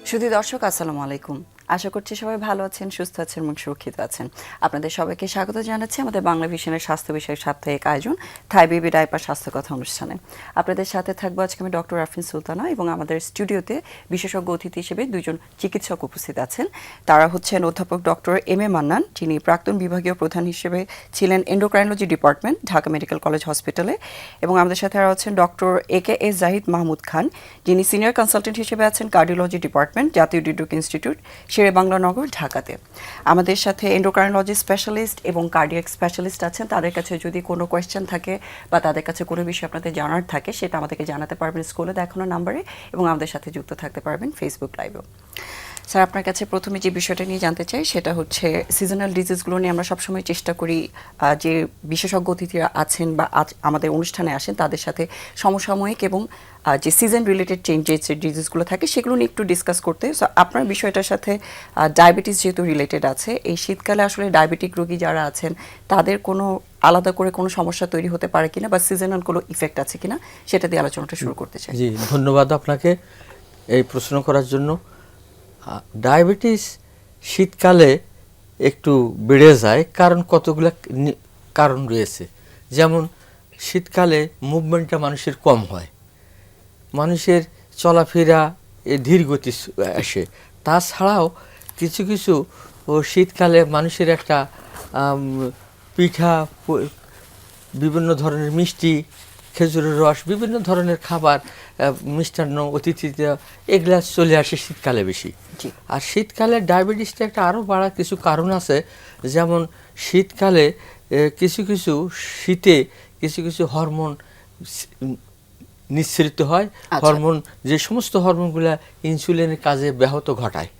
সুধী দর্শক আসসালামু আলাইকুম। আশা করছি সবাই ভালো আছেন, সুস্থ আছেন এবং সুরক্ষিত আছেন। আপনাদের সবাইকে স্বাগত জানাচ্ছি আমাদের বাংলা ভিশনের স্বাস্থ্য বিষয়ক সাপ্তাহিক আয়োজন থাই বেবি ডাইপার স্বাস্থ্য কথা অনুষ্ঠানে। আপনাদের সাথে থাকবো আজকে আমি ডক্টর আফরিন সুলতানা এবং আমাদের স্টুডিওতে বিশেষজ্ঞ অতিথি হিসেবে দুজন চিকিৎসক উপস্থিত আছেন। তারা হচ্ছেন অধ্যাপক ডক্টর এম এ মান্নান, যিনি প্রাক্তন বিভাগীয় প্রধান হিসেবে ছিলেন endocrinology department, Dhaka medical college হসপিটালে, এবং আমাদের সাথে আর আছেন doctor A K S Zahid Mahmud Khan, যিনি সিনিয়র কনসালটেন্ট হিসেবে আছেন কার্ডিওলজি ডিপার্টমেন্ট, জাতীয় হৃদরোগ ইনস্টিটিউট, শেরেবাংলা নগর, ঢাকাতে। আমাদের সাথে এন্ডোক্রাইনোলজি স্পেশালিস্ট এবং কার্ডিয়াক স্পেশালিস্ট আছেন। তাদের কাছে যদি কোনো কোয়েশ্চেন থাকে বা তাদের কাছে কোনো বিষয় আপনাদের জানার থাকে সেটা আমাদেরকে জানাতে পারবেন স্কুলে দেখানো নাম্বারে, এবং আমাদের সাথে যুক্ত থাকতে পারবেন ফেসবুক লাইভেও। স্যার, আপনার কাছে প্রথমে যে বিষয়টা নিয়ে জানতে চাই সেটা হচ্ছে সিজনাল ডিজিজগুলো নিয়ে আমরা সবসময় চেষ্টা করি যে বিশেষজ্ঞ অতিথিরা আছেন বা আজ আমাদের অনুষ্ঠানে আসেন তাদের সাথে সমসাময়িক এবং যে সিজন রিলেটেড চেঞ্জেস যে ডিজিজগুলো থাকে সেগুলো নিয়ে একটু ডিসকাস করতে। সো আপনার বিষয়টার সাথে ডায়াবেটিস যেহেতু রিলেটেড আছে, এই শীতকালে আসলে ডায়াবেটিক রোগী যারা আছেন তাদের কোনো আলাদা করে কোনো সমস্যা তৈরি হতে পারে কিনা বা সিজনাল কোনো ইফেক্ট আছে কিনা সেটা দিয়ে আলোচনাটা শুরু করতে চাই। জি, ধন্যবাদ আপনাকে এই প্রশ্ন করার জন্য। ডায়াবেটিস শীতকালে একটু বেড়ে যায় কারণ কতগুলো কারণ রয়েছে। যেমন শীতকালে মুভমেন্টটা মানুষের কম হয়, মানুষের চলাফেরা ধীর গতি আসে। তাছাড়াও কিছু কিছু শীতকালে মানুষের একটা পিঠা, বিভিন্ন ধরনের মিষ্টি, খেজুরের রস, বিভিন্ন ধরনের খাবার, মিষ্টান্ন, অতিথিরা এগুলা চলে আসে শীতকালে বেশি। আর শীতকালে ডায়াবেটিসটা একটা আরও বাড়ার কিছু কারণ আছে। যেমন শীতকালে কিছু কিছু শীতে কিছু কিছু হরমোন নিঃসৃত হয়। হরমোন, যে সমস্ত হরমোনগুলো ইনসুলিনের কাজে ব্যাহত ঘটায়,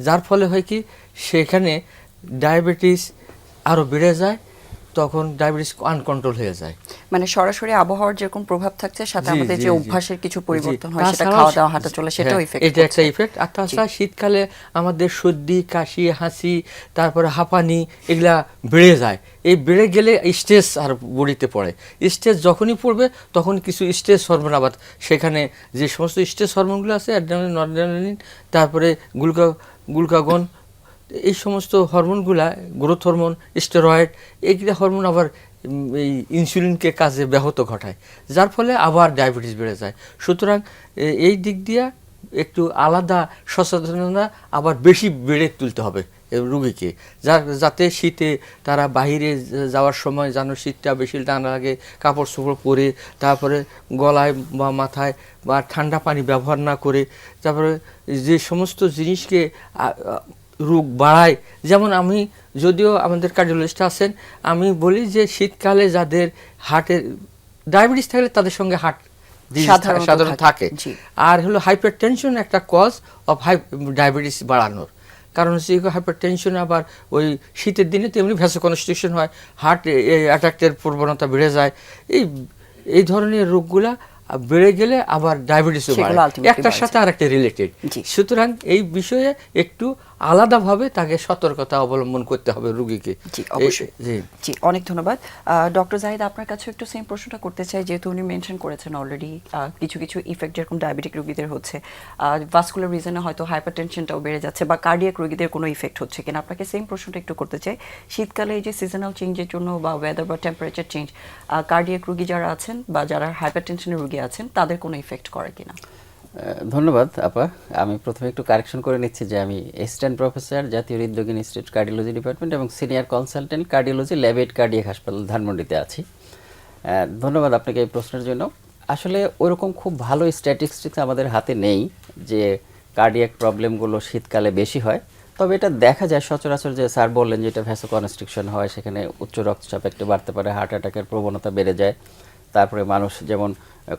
যার ফলে হয় কি সেখানে ডায়াবেটিস আরও বেড়ে যায়। তখন ডায়াবেটিস আনকন্ট্রোল হয়ে যায়। মানে সরাসরি আবহাওয়ার যেরকম প্রভাব থাকছে সাথে আমাদের যে অভ্যাসের কিছু পরিবর্তন হয়, সেটা খাওয়া দাওয়া, হাঁটা চলা, সেটাও ইফেক্ট এটা একটা ইফেক্ট। আর তাছাড়া শীতকালে আমাদের সর্দি, কাশি, হাঁচি, তারপরে হাঁপানি এগুলা বেড়ে যায়। এই বেড়ে গেলে স্ট্রেস আর বডিতে পড়ে। স্ট্রেস যখনই পড়বে তখন কিছু স্ট্রেস হরমোন, আবার সেখানে যে সমস্ত স্ট্রেস হরমোনগুলো আছে, অ্যাড্রেনালিন, নরঅ্যাড্রেনালিন, তারপরে গ্লুকাগন, এই সমস্ত হরমোনগুলা, গ্রোথ হরমোন, স্টেরয়েড, এইগুলা হরমোন আবার এই ইনসুলিনকে কাজে ব্যাহত ঘটায়, যার ফলে আবার ডায়াবেটিস বেড়ে যায়। সুতরাং এই দিক দিয়ে একটু আলাদা সচেতনতা আবার বেশি বেড়ে তুলতে হবে রুগীকে, যাতে শীতে তারা বাহিরে যাওয়ার সময় যেন শীতটা বেশি না লাগে, কাপড় চোপড় পরে, তারপরে গলায় বা মাথায় বা ঠান্ডা পানি ব্যবহার না করে, তারপরে যে সমস্ত জিনিসকে রোগ বাড়ায়। যেমন আমি, যদিও আমাদের কার্ডিওলজিস্ট আছেন, আমি বলি যে শীতকালে যাদের হার্টের ডায়াবেটিস থাকলে তাদের সঙ্গে হার্ট সাধারণ থাকে। আর হলো হাইপার টেনশন একটা কজ অফ ডায়াবেটিস বাড়ানোর কারণ হচ্ছে হাইপার টেনশন। আবার ওই শীতের দিনে তেমনি ভ্যাসোকনস্ট্রিকশন হয়, হার্ট অ্যাটাকের প্রবণতা বেড়ে যায়। এই ধরনের রোগগুলা বেড়ে গেলে আবার ডায়াবেটিসও বাড়ে, একটার সাথে আর একটা রিলেটেড। সুতরাং এই বিষয়ে একটু আলাদাভাবে তাকে সতর্কতা অবলম্বন করতে হবে রুগীকে। জি, অনেক ধন্যবাদ। ডক্টর জাহিদ, আপনার কাছে একটু সেম প্রশ্নটা করতে চাই, যেহেতু উনি মেনশন করেছেন অলরেডি কিছু কিছু ইফেক্ট যেরকম ডায়াবেটিক রোগীদের হচ্ছে, ভাস্কুলার রিজনে হয়তো হাইপার টেনশনটাও বেড়ে যাচ্ছে, বা কার্ডিয়াক রোগীদের কোনো ইফেক্ট হচ্ছে কিনা। আপনাকে সেম প্রশ্নটা একটু করতে চাই, শীতকালে এই যে সিজনাল চেঞ্জের জন্য বা ওয়েদার বা টেম্পারেচার চেঞ্জ, কার্ডিয়াক রোগী যারা আছেন বা যারা হাইপার টেনশনের রোগী আছেন তাদের কোনো ইফেক্ট করে কিনা? ধন্যবাদ আপা। আমি প্রথমে একটু কারেকশন করে নিচ্ছি যে আমি অ্যাসিস্ট্যান্ট প্রফেসর, জাতীয় হৃদরোগ ইনস্টিটিউট, কার্ডিওলজি ডিপার্টমেন্ট এবং সিনিয়র কনসালটেন্ট কার্ডিওলজি ল্যাবেট কার্ডিয়াক হাসপাতাল, ধানমন্ডিতে আছি। ধন্যবাদ আপনাকে এই প্রশ্নের জন্য। আসলে ওইরকম খুব ভালো স্ট্যাটিস্টিক্স আমাদের হাতে নেই যে কার্ডিয়াক প্রবলেমগুলো শীতকালে বেশি হয়। তবে এটা দেখা যায় সচরাচর, যে স্যার বললেন যেটা ভ্যাসোকনস্ট্রিকশন হয়, সেখানে উচ্চ রক্তচাপ একটু বাড়তে পারে, হার্ট অ্যাটাকের প্রবণতা বেড়ে যায়। তারপরে মানুষ যেমন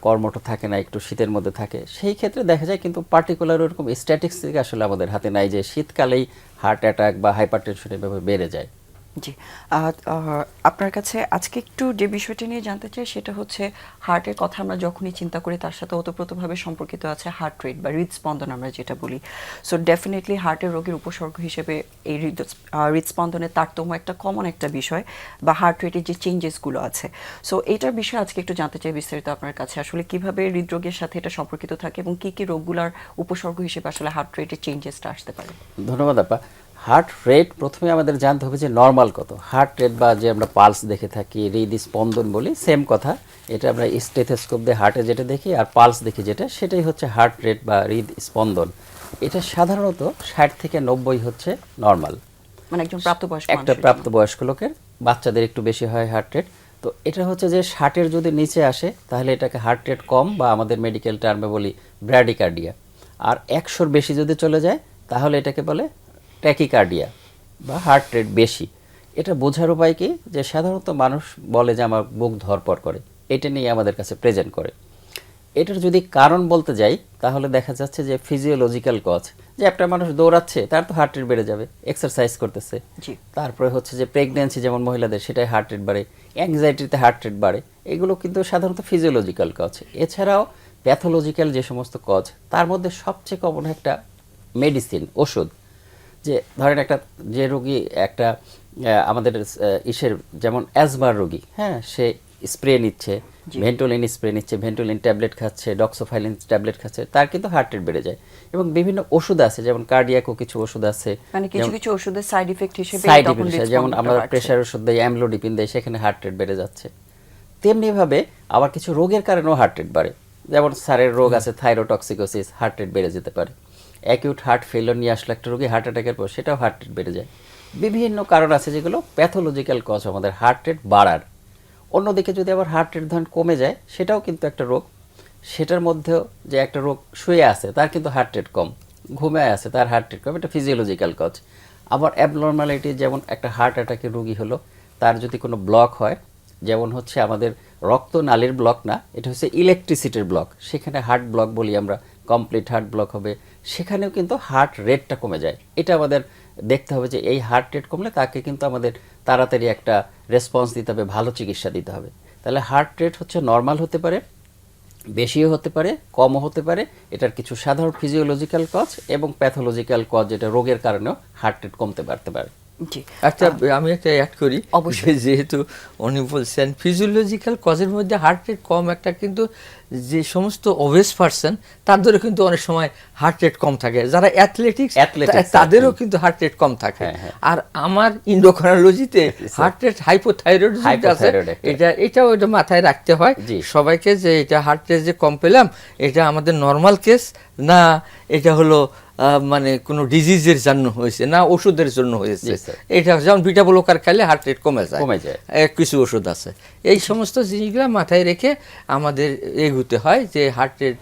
কর্মঠ থাকে না, একটু শীতের মধ্যে থাকে, সেই ক্ষেত্রে দেখা যায়। কিন্তু পার্টিকুলার ওরকম স্ট্যাটিস্টিক্স আসলে আমাদের হাতে নাই যে শীতকালেই হার্ট অ্যাটাক বা হাইপারটেনশন এভাবে বেড়ে যায়। জি, আপনার কাছে আজকে একটু যে বিষয়টি নিয়ে জানতে চাই সেটা হচ্ছে হার্টের কথা আমরা যখনই চিন্তা করি তার সাথে ওতপ্রোতভাবে সম্পর্কিত আছে হার্ট রেট বা হৃদস্পন্দন আমরা যেটা বলি। সো ডেফিনেটলি হার্টের রোগের উপসর্গ হিসেবে এই হৃদস্পন্দনের তারতম্য একটা কমন একটা বিষয় বা হার্ট রেটের যে চেঞ্জেসগুলো আছে। সো এইটার বিষয়ে আজকে একটু জানতে চাই বিস্তারিত আপনার কাছে, আসলে কিভাবে হৃদরোগের সাথে এটা সম্পর্কিত থাকে এবং কি কি রোগগুলোর উপসর্গ হিসেবে আসলে হার্ট রেটের চেঞ্জেসটা আসতে পারে। ধন্যবাদ আপা। হার্ট রেট প্রথমে আমাদের জানতে হবে যে নর্মাল কত। হার্ট রেট বা যে আমরা পালস দেখে থাকি, হৃদস্পন্দন বলি, সেম কথা। এটা আমরা স্টেথোস্কোপ দিয়ে হার্টে যেটা দেখি আর পালস দেখি যেটা, সেটাই হচ্ছে হার্ট রেট বা হৃদস্পন্দন। এটা সাধারণত 60 থেকে 90 হচ্ছে নর্মাল। মানে একজন প্রাপ্তবয়স্ক একটা মানুষের জন্য। প্রাপ্তবয়স্ক লোকের, বাচ্চাদের একটু বেশি হয় হার্ট রেট। তো এটা হচ্ছে যে 60-এর যদি নিচে আসে তাহলে এটাকে হার্ট রেট কম বা আমাদের মেডিকেল টার্মে বলি ব্র্যাডিকার্ডিয়া। আর 100-র বেশি যদি চলে যায় তাহলে এটাকে বলে ট্যাকিকার্ডিয়া বা হার্ট রেট বেশি। এটা বোঝার উপায় কি, যে সাধারণত মানুষ বলে যে আমার বুক ধড়ফড় করে, এটা নিয়ে আমাদের কাছে প্রেজেন্ট করে। এটার যদি কারণ বলতে যাই তাহলে দেখা যাচ্ছে যে ফিজিওলজিক্যাল কজ, যে একটা মানুষ দৌড়াচ্ছে তার তো হার্ট রেট বেড়ে যাবে, এক্সারসাইজ করতেছে। জি। তারপরে হচ্ছে যে প্রেগন্যান্সি যেমন মহিলাদের, সেটাই হার্ট রেট বাড়ে, অ্যাংজাইটিতে হার্ট রেট বাড়ে। এগুলো কিন্তু সাধারণত ফিজিওলজিক্যাল কজ। এছাড়াও প্যাথোলজিক্যাল যে সমস্ত কজ, তার মধ্যে সবচেয়ে কমন একটা মেডিসিন, ওষুধ। যে ধরেন একটা যে রোগী একটা আমাদের ইসের যেমন অ্যাজমার রোগী, হ্যাঁ, সে স্প্রে নিচ্ছে, ভেন্টোলিন স্প্রে নিচ্ছে, ভেন্টোলিন ট্যাবলেট খাচ্ছে, ডক্সোফাইলিন ট্যাবলেট খাচ্ছে, তার কিন্তু হার্ট রেট বেড়ে যায়। এবং বিভিন্ন ওষুধ আছে, যেমন কার্ডিয়াকও কিছু ওষুধ আছে, মানে কিছু কিছু ওষুধের সাইড ইফেক্ট হিসেবে সাইড তখন ইফেক্ট, যেমন আমরা হৃদস্পন্দনটা বাড়ছে। প্রেশার ওষুধ দেই, অ্যামলোডিপিন দেই, সেখানে হার্ট রেট বেড়ে যাচ্ছে। তেমনিভাবে আবার কিছু রোগের কারণেও হার্ট রেট বাড়ে। যেমন স্যারের রোগ আছে থাইরোটক্সিকোসিস, হার্ট রেট বেড়ে যেতে পারে। অ্যাকিউট হার্ট ফেলিওর নিয়ে আসলে একটা রোগী হার্ট অ্যাটাকের পর, সেটাও হার্ট রেট বেড়ে যায়। বিভিন্ন কারণ আছে যেগুলো প্যাথোলজিক্যাল কজ আমাদের হার্ট রেট বাড়ার। অন্যদিকে যদি আবার হার্ট রেট ধরেন কমে যায়, সেটাও কিন্তু একটা রোগ। সেটার মধ্যেও যে একটা রোগ শুয়ে আছে তার কিন্তু হার্ট রেট কম, ঘুমায় আছে তার হার্ট রেট কম, এটা ফিজিওলজিক্যাল কজ। আবার অ্যাবনর্মালিটি, যেমন একটা হার্ট অ্যাটাকের রোগী হলো, তার যদি কোনো ব্লক হয়, যেমন হচ্ছে আমাদের রক্তনালীর ব্লক না, এটা হচ্ছে ইলেকট্রিসিটির ব্লক, সেখানে হার্ট ব্লক বলি আমরা, কমপ্লিট হার্ট ব্লক হবে, সেখানেও কিন্তু হার্ট রেটটা কমে যায়। এটা আমাদের দেখতে হবে যে এই হার্ট রেট কমলে তাকে কিন্তু আমাদের তাড়াতাড়ি একটা রেসপন্স দিতে হবে, ভালো চিকিৎসা দিতে হবে। তাহলে হার্ট রেট হচ্ছে নর্মাল হতে পারে, বেশিও হতে পারে, কমও হতে পারে। এটার কিছু সাধারণ ফিজিওলজিক্যাল কজ এবং প্যাথোলজিক্যাল কজ, যেটা রোগের কারণেও হার্ট রেট কমতে পারতে পারে। জি। আচ্ছা, আমি একটা অ্যাড করি, অবশ্যই। যেহেতু উনি বলছেন ফিজিওলজিক্যাল কজের মধ্যে হার্ট রেট কম, একটা কিন্তু যে সমস্ত ওবেস পার্সন তাদেরও কিন্তু অনেক সময় হার্ট রেট কম থাকে, যারা অ্যাথলেটিক্স তাদেরও কিন্তু হার্ট রেট কম থাকে। আর আমার ইন্ডোক্রাইনোলজিতে হার্ট রেট হাইপোথাইরয়েড আছে, এটাও এটা মাথায় রাখতে হয় সবাইকে, যে এটা হার্ট রেট যে কম পেলাম, এটা আমাদের নর্মাল কেস না, এটা হলো মানে কোনো ডিজিজের জন্য হয়েছে না ওষুধের জন্য হয়েছে। এটা যেমন বিটা ব্লকার খাইলে হার্ট রেট কমে যায়, কিছু ওষুধ আছে। এই সমস্ত জিনিসগুলো মাথায় রেখে আমাদের এগুতে হয় যে হার্ট রেট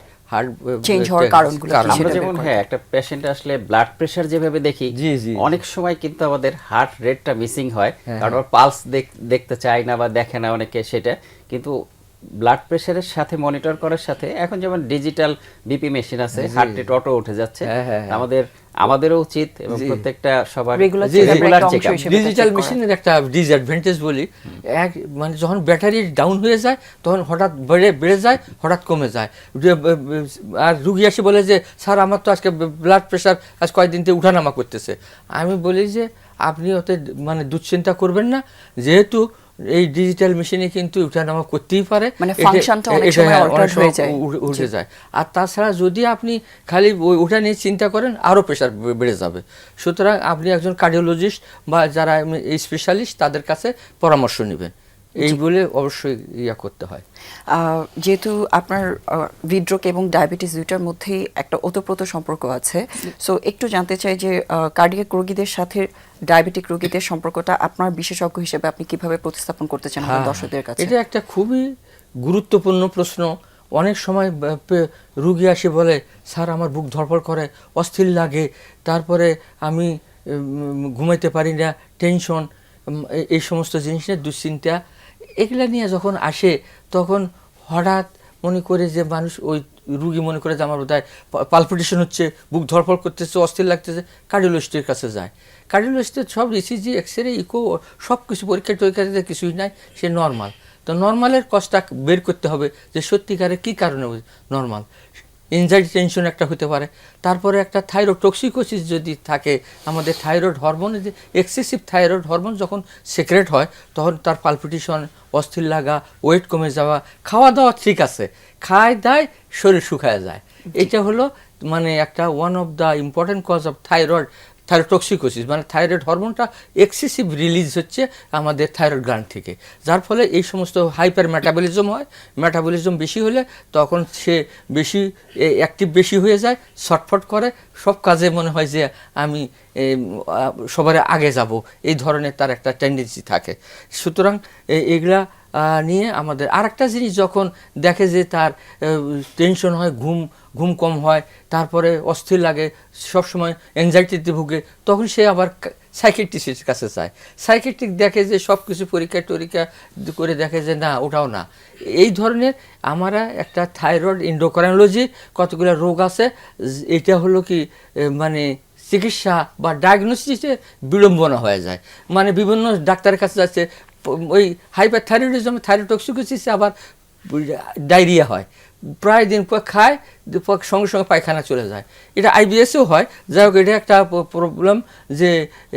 চেঞ্জ হওয়ার কারণগুলো। আমরা যেমন একটা পেশেন্ট আসলে ব্লাড প্রেশার যেভাবে দেখি, অনেক সময় কিন্তু আমাদের হার্ট রেটটা মিসিং হয়, কারণ পালস দেখতে চায় না বা দেখে না অনেকে সেটা। কিন্তু ব্লাড প্রেশারের সাথে মনিটর করার সাথে এখন যেমন ডিজিটাল বিপি মেশিন আছে, হার্ট রেট অটো উঠে যাচ্ছে। আমাদেরও উচিত এবং প্রত্যেকটা সবার রেগুলার চেকআপ। ডিজিটাল মেশিনের একটা ডিসঅ্যাডভান্টেজ বলি, মানে যখন ব্যাটারি ডাউন হয়ে যায় তখন হঠাৎ বেড়ে যায়, হঠাৎ কমে যায়। আর রুগী এসে বলে যে স্যার আমার তো আজকে ব্লাড প্রেশার আজ কয়েকদিন থেকে উঠানামা করতেছে। আমি বলি যে আপনি ওতে মানে দুশ্চিন্তা করবেন না, যেহেতু এই ডিজিটাল মেশিনে কিন্তু উঠানামা করতেই পারে, মানে ফাংশনটা অনেক সময় অল্টার হয়ে যায়, উঠে যায়। আর তাছাড়া যদি আপনি খালি ওটা নিয়ে চিন্তা করেন আরও প্রেশার বেড়ে যাবে। সুতরাং আপনি একজন কার্ডিওলজিস্ট বা যারা স্পেশালিস্ট তাদের কাছে পরামর্শ নেবেন, এই বলে অবশ্যই ইয়া করতে হয়। যেহেতু আপনার হৃদরোগ এবং ডায়াবেটিস দুইটার মধ্যেই একটা ওতপ্রোত সম্পর্ক আছে, সো একটু জানতে চাই যে কার্ডিয়াক রোগীদের সাথে ডায়াবেটিক রোগীদের সম্পর্কটা আপনার বিশেষজ্ঞ হিসেবে আপনি কিভাবে প্রতিস্থাপন করতে চান আমাদের দর্শকদের কাছে? এটা একটা খুবই গুরুত্বপূর্ণ প্রশ্ন। অনেক সময় রুগী আসে বলে স্যার আমার বুক ধড়ফড় করে, অস্থির লাগে, তারপরে আমি ঘুমাইতে পারি না, টেনশন, এই সমস্ত জিনিসের দুশ্চিন্তা, এগুলা নিয়ে যখন আসে তখন হঠাৎ মনে করে যে মানুষ ওই রুগী মনে করে যে আমার বোধহয় পালপিটেশন হচ্ছে, বুক ধরফর করতেছে, অস্থির লাগতেছে, কার্ডিওলজিস্টের কাছে যায়। কার্ডিওলজিস্টের সব ইসিজি, এক্সরে, ইকো সব কিছু পরীক্ষা টরীক্ষাতে কিছুই নাই, সে নর্মাল। তো নর্মালের কজটা বের করতে হবে যে সত্যিকারে কী কারণে নর্মাল। এনজাইটি টেনশন একটা হতে পারে, তারপরে একটা থাইরোটক্সিকোসিস যদি থাকে, আমাদের থাইরয়েড হরমোন, যে এক্সেসিভ থাইরয়েড হরমোন যখন সিক্রেট হয় তখন তার পালপিটেশন, অস্থির লাগা, ওয়েট কমে যাওয়া, খাওয়া দাওয়া ঠিক আছে, খায় দায় শরীর শুকায় যায়। এটা হলো মানে একটা one of the important cause of thyrotoxicosis, মানে থাইরয়েড হরমোনটা এক্সেসিভ রিলিজ হচ্ছে আমাদের থাইরয়েড গ্ল্যান্ড থেকে, যার ফলে এই সমস্ত হাইপার মেটাবলিজম হয়। মেটাবলিজম বেশি হলে তখন সে বেশি অ্যাক্টিভ বেশি হয়ে যায়, ছটফট করে, সব কাজে মনে হয় যে আমি সবার আগে যাব, এই ধরনের তার একটা টেন্ডেন্সি থাকে। সুতরাং এগুলা নিয়ে আমাদের আরেকটা জিনিস, যখন দেখে যে তার টেনশন হয়, ঘুম কম হয়, তারপরে অস্থির লাগে, সবসময় অ্যাংজাইটিতে ভুগে, তখন সে আবার সাইকিয়াট্রিস্টের কাছে যায়। সাইকিয়াট্রিক দেখে যে সব কিছু পরীক্ষা টরীক্ষা করে দেখে যে না, ওটাও না। এই ধরনের আমরা একটা থাইরয়েড এন্ডোক্রাইনোলজি কতগুলো রোগ আছে, এটা হলো কি মানে চিকিৎসা বা ডায়াগনোসিসে বিড়ম্বনা হয়ে যায়, মানে বিভিন্ন ডাক্তারের কাছে যাচ্ছে, ওই হাইপারথাইরয়েডিজম, থাইরোটক্সিকোসিসে আবার ডায়রিয়া হয়, প্রায় দিন পর খায়, সঙ্গে সঙ্গে পায়খানা চলে যায়। এটা আইবিএসও হয়। যাই হোক, এটা একটা প্রবলেম যে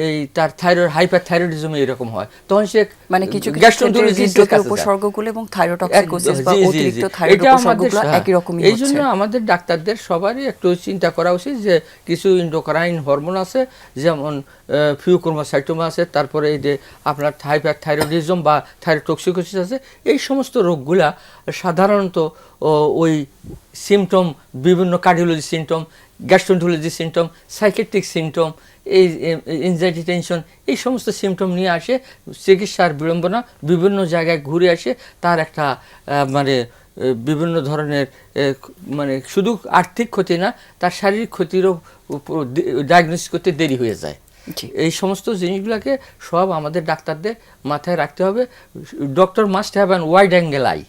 এই তার থাইরয়েড হাইপারথাইরয়েডিজমে এরকম হয়, তখন সে মানে কিছু গ্যাস্ট্রোএন্টারোলজিস্টের কাছে যায়। উপসর্গগুলো এবং থাইরোটক্সিকোসিস বা অতিরিক্ত থাইরয়েড এটা আমাদের উপসর্গগুলো একই রকমই হচ্ছে। এই জন্য আমাদের ডাক্তারদের সবারই একটু চিন্তা করা উচিত যে কিছু ইন্ডোক্রাইন হরমোন আছে, যেমন ফিউক্রোমোসাইটোমা আছে, তারপরে এই যে আপনার হাইপারথাইরয়েডিজম বা থাইরোটক্সিকোসিস আছে, এই সমস্ত রোগগুলা সাধারণত ওই সিমটম, বিভিন্ন cardiology symptom, gastroenterology symptom, psychiatric symptom, এই এনজাইটি টেনশন, এই সমস্ত সিমটম নিয়ে আসে, চিকিৎসার বিড়ম্বনা, বিভিন্ন জায়গায় ঘুরে আসে, তার একটা মানে বিভিন্ন ধরনের মানে শুধু আর্থিক ক্ষতি না, তার শারীরিক ক্ষতিরও ডায়াগনোসিস করতে দেরি হয়ে যায়। এই সমস্ত জিনিসগুলোকে সব আমাদের ডাক্তারদের মাথায় রাখতে হবে। Doctor must have an wide angle I,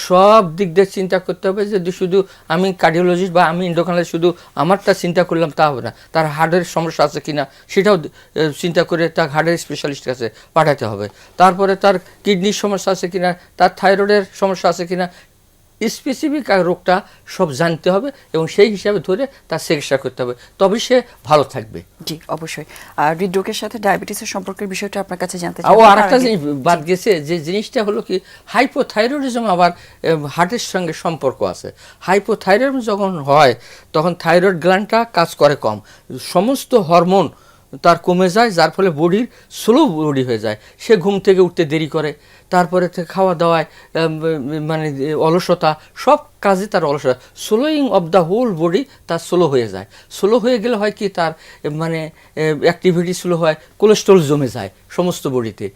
সব দিক দিয়ে চিন্তা করতে হবে। যদি শুধু আমি কার্ডিওলজিস্ট বা আমি এন্ডোক্রাইনোলজিস্ট শুধু আমারটা চিন্তা করলাম তা হবে না, তার হার্টের সমস্যা আছে কিনা সেটাও চিন্তা করে তার হার্টের স্পেশালিস্টের কাছে পাঠাতে হবে। তারপরে তার কিডনির সমস্যা আছে কিনা, তার থাইরয়েডের সমস্যা আছে কিনা, স্পেসিফিক রোগটা সব জানতে হবে এবং সেই হিসাবে ধরে তার চিকিৎসা করতে হবে, তবে সে ভালো থাকবে। জি, অবশ্যই। আর হৃদরোগের সাথে ডায়াবেটিসের সম্পর্কের বিষয়টা আপনার কাছে জানতে চাই। আর একটা জিনিস বাদ গেছে, যে জিনিসটা হলো কি হাইপোথাইরয়েডিজম আবার হার্টের সঙ্গে সম্পর্ক আছে। হাইপোথাইরয়েডিজম যখন হয় তখন থাইরয়েড গ্ল্যান্ডটা কাজ করে কম, সমস্ত হরমোন তার কমে যায়, যার ফলে বডির স্লো বডি হয়ে যায়, সে ঘুম থেকে উঠতে দেরি করে, তারপরে খাওয়া দাওয়ায় মানে অলসতা, সব কাজে তার অলসতা, slowing of the whole body তার স্লো হয়ে যায়। স্লো হয়ে গেলে হয় কি, তার মানে অ্যাক্টিভিটি স্লো হয়, কোলেস্ট্রল জমে যায় সমস্ত বডিতে,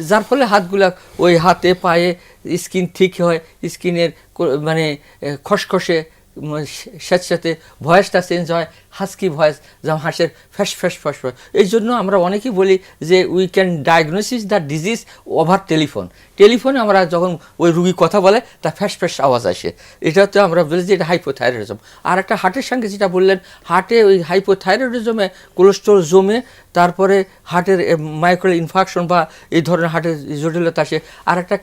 যার ফলে হাতগুলা, ওই হাতে পায়ে স্কিন ঠিক হয়, স্কিনের মানে খসখসে, সাথে ভয়েসটা চেঞ্জ হয়, হাস্কি ভয়েস, যেমন হাঁসের ফ্যাস ফ্যাস ফ্যাস ফ্যাস। এই জন্য আমরা অনেকেই বলি যে we can diagnosis the disease over টেলিফোনে আমরা যখন ওই রুগী কথা বলে তার ফ্যাস ফ্যাস আওয়াজ আসে, এটাতে আমরা বলি যে এটা হাইপোথাইরয়েডিজম। আর একটা হার্টের সঙ্গে যেটা বললেন, হার্টে ওই হাইপোথাইরয়েডিজমে কোলেস্ট্রল জমে, তারপরে হার্টের মাইক্রো ইনফাকশন বা এই ধরনের হার্টের জটিলতা আসে। আর একটা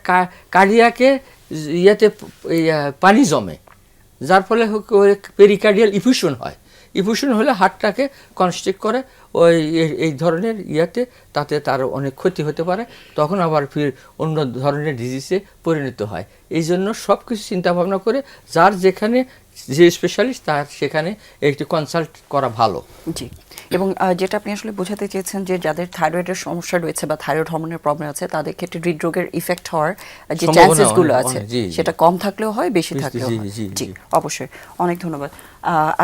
কার্ডিয়াকে ইয়েতে পানি জমে, যার ফলে পেরিকার্ডিয়াল ইফিউশন হয়। ইফিউশন হলে হার্টটাকে কনস্ট্রিক্ট করে, ওই এই ধরনের ইয়েতে, তাতে তার অনেক ক্ষতি হতে পারে, তখন আবার ফির অন্য ধরনের ডিজিজে পরিণত হয়। এই জন্য সব কিছু চিন্তাভাবনা করে যার যেখানে যে স্পেশালিস্ট তার সেখানে একটু কনসাল্ট করা ভালো। জি, এবং যেটা আপনি আসলে বোঝাতে চেয়েছেন যে যাদের থাইরয়েডের সমস্যা রয়েছে বা থাইরয়েড হরমোনের প্রবলেম আছে, তাদের ক্ষেত্রে হৃদরোগের ইফেক্ট হওয়ার যে চান্সেসগুলো আছে সেটা কম থাকলেও হয়, বেশি থাকলেও হয়। জি, অবশ্যই। অনেক ধন্যবাদ।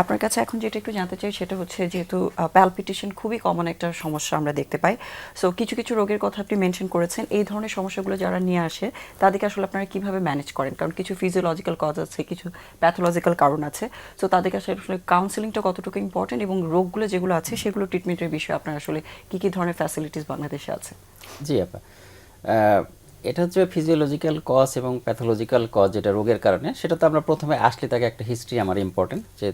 আপনার কাছে এখন যেটা একটু জানতে চাই সেটা হচ্ছে, যেহেতু প্যালপিটেশন খুবই কমন একটা সমস্যা আমরা দেখতে পাই, সো কিছু কিছু রোগের কথা আপনি মেনশন করেছেন, এই ধরনের সমস্যাগুলো যারা নিয়ে আসে তাদেরকে আসলে আপনারা কিভাবে ম্যানেজ করেন? কারণ কিছু ফিজিওলজিক্যাল কজ আছে, কিছু প্যাথোলজিক্যাল কারণ আছে, সো তাদেরকে আসলে কাউন্সেলিংটা কতটুকু ইম্পর্টেন্ট, এবং রোগগুলো যেগুলো আছে সেগুলো ট্রিটমেন্টের বিষয়ে আপনার আসলে কী কী ধরনের ফ্যাসিলিটিস বাংলাদেশে আছে? জি আপা, এটা হচ্ছে ফিজিওলজিক্যাল কজ এবং প্যাথোলজিক্যাল কজ, যেটা রোগের কারণে, সেটা তো আমরা প্রথমে আসলে তাকে একটা হিস্ট্রি আমার ইম্পর্টেন্ট, যে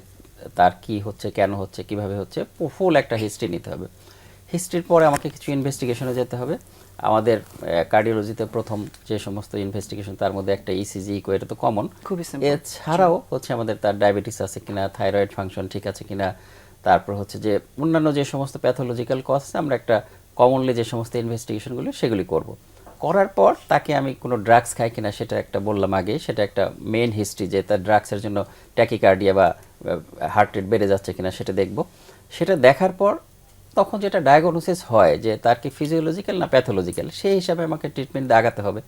তার কি হচ্ছে, কেন হচ্ছে, কিভাবে হচ্ছে, ফুল একটা হিস্ট্রি নিতে হবে। হিস্ট্রির পরে আমাকে কিছু ইনভেস্টিগেশনে যেতে হবে। আমাদের কার্ডিওলজিতে প্রথম যে সমস্ত ইনভেস্টিগেশন, তার মধ্যে একটা ইসিজি, ইকো, এটা তো কমন। খুবই simple। এছাড়াও হচ্ছে আমাদের তার ডায়াবেটিস আছে কিনা, থাইরয়েড ফাংশন ঠিক আছে কিনা, তারপর হচ্ছে যে অন্যান্য যে সমস্ত প্যাথোলজিক্যাল কজ আছে, আমরা একটা কমনলি যে সমস্ত ইনভেস্টিগেশনগুলো সেগুলি করব। করার পর তাকে আমি কোনো ড্রাগস খাই কিনা, সেটা একটা বললাম আগে, সেটা একটা মেইন হিস্ট্রি, যে তার ড্রাগসের জন্য ট্যাকিকার্ডিয়া বা হার্ট রেট বেড়ে যাচ্ছে কিনা সেটা দেখব। সেটা দেখার পর তখন যেটা ডায়াগনোসিস হয় যে তার কি ফিজিওলজিক্যাল না প্যাথোলজিক্যাল, সেই হিসাবে আমাকে ট্রিটমেন্ট আগাতে হবে।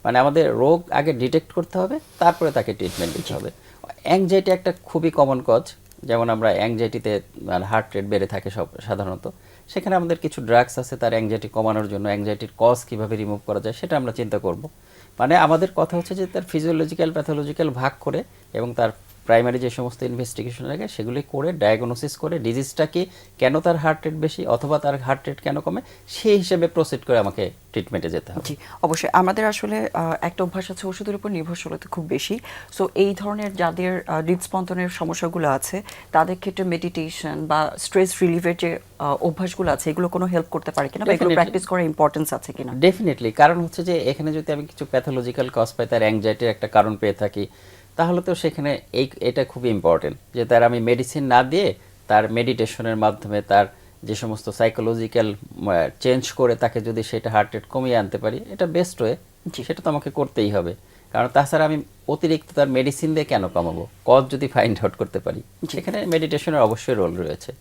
মানে আমাদের রোগ আগে ডিটেক্ট করতে হবে, তারপরে তাকে ট্রিটমেন্ট দিতে হবে। অ্যাংজাইটি একটা খুবই কমন কজ, যেমন আমরা অ্যাংজাইটিতে হার্ট রেট বেড়ে থাকে সব সাধারণত, সেখানে আমাদের কিছু ড্রাগস আছে তার অ্যাংজাইটি কমানোর জন্য। অ্যাংজাইটির কজ কীভাবে রিমুভ করা যায় সেটা আমরা চিন্তা করব। মানে আমাদের কথা হচ্ছে যে তার ফিজিওলজিক্যাল প্যাথোলজিক্যাল ভাগ করে এবং তার প্রাইমারি যে সমস্ত ইনভেস্টিগেশন লাগে সেগুলি করে ডায়াগনোসিস করে ডিজিজটা কি, কেন তার হার্ট রেট বেশি অথবা তার হার্ট রেট কেন কমে, সেই হিসেবে প্রসিড করে আমাকে ট্রিটমেন্টে যেতে হবে। জি, অবশ্যই। আমাদের আসলে একটা অভ্যাস আছে ওষুধের উপর নির্ভরশীলতা খুব বেশি। সো এই ধরনের যাদের হৃদস্পন্দনের সমস্যাগুলো আছে, তাদের ক্ষেত্রে মেডিটেশন বা স্ট্রেস রিলিভের যে অভ্যাসগুলো আছে, এগুলো কোনো হেল্প করতে পারে কিনা, বা এগুলো Definitely. প্র্যাকটিস করার ইম্পর্টেন্স আছে কিনা? ডেফিনেটলি, কারণ হচ্ছে যে এখানে যদি আমি কিছু প্যাথোলজিক্যাল কজ পাই, তার অ্যাংজাইটির একটা কারণ পেয়ে থাকি, তাহলে তো সেখানে এটা খুবই ইম্পর্টেন্ট যে তার আমি মেডিসিন না দিয়ে তার মেডিটেশনের মাধ্যমে তার যে সমস্ত সাইকোলজিক্যাল চেঞ্জ করে তাকে যদি সেটা হার্ট রেট কমিয়ে আনতে পারি, এটা বেস্ট ওয়ে। সেটা তো আমাকে করতেই হবে, কারণ তাছাড়া আমি অতিরিক্ত তার মেডিসিন দিয়ে কেন কমাবো, কজ যদি ফাইন্ড আউট করতে পারি, সেখানে মেডিটেশনের অবশ্যই রোল রয়েছে।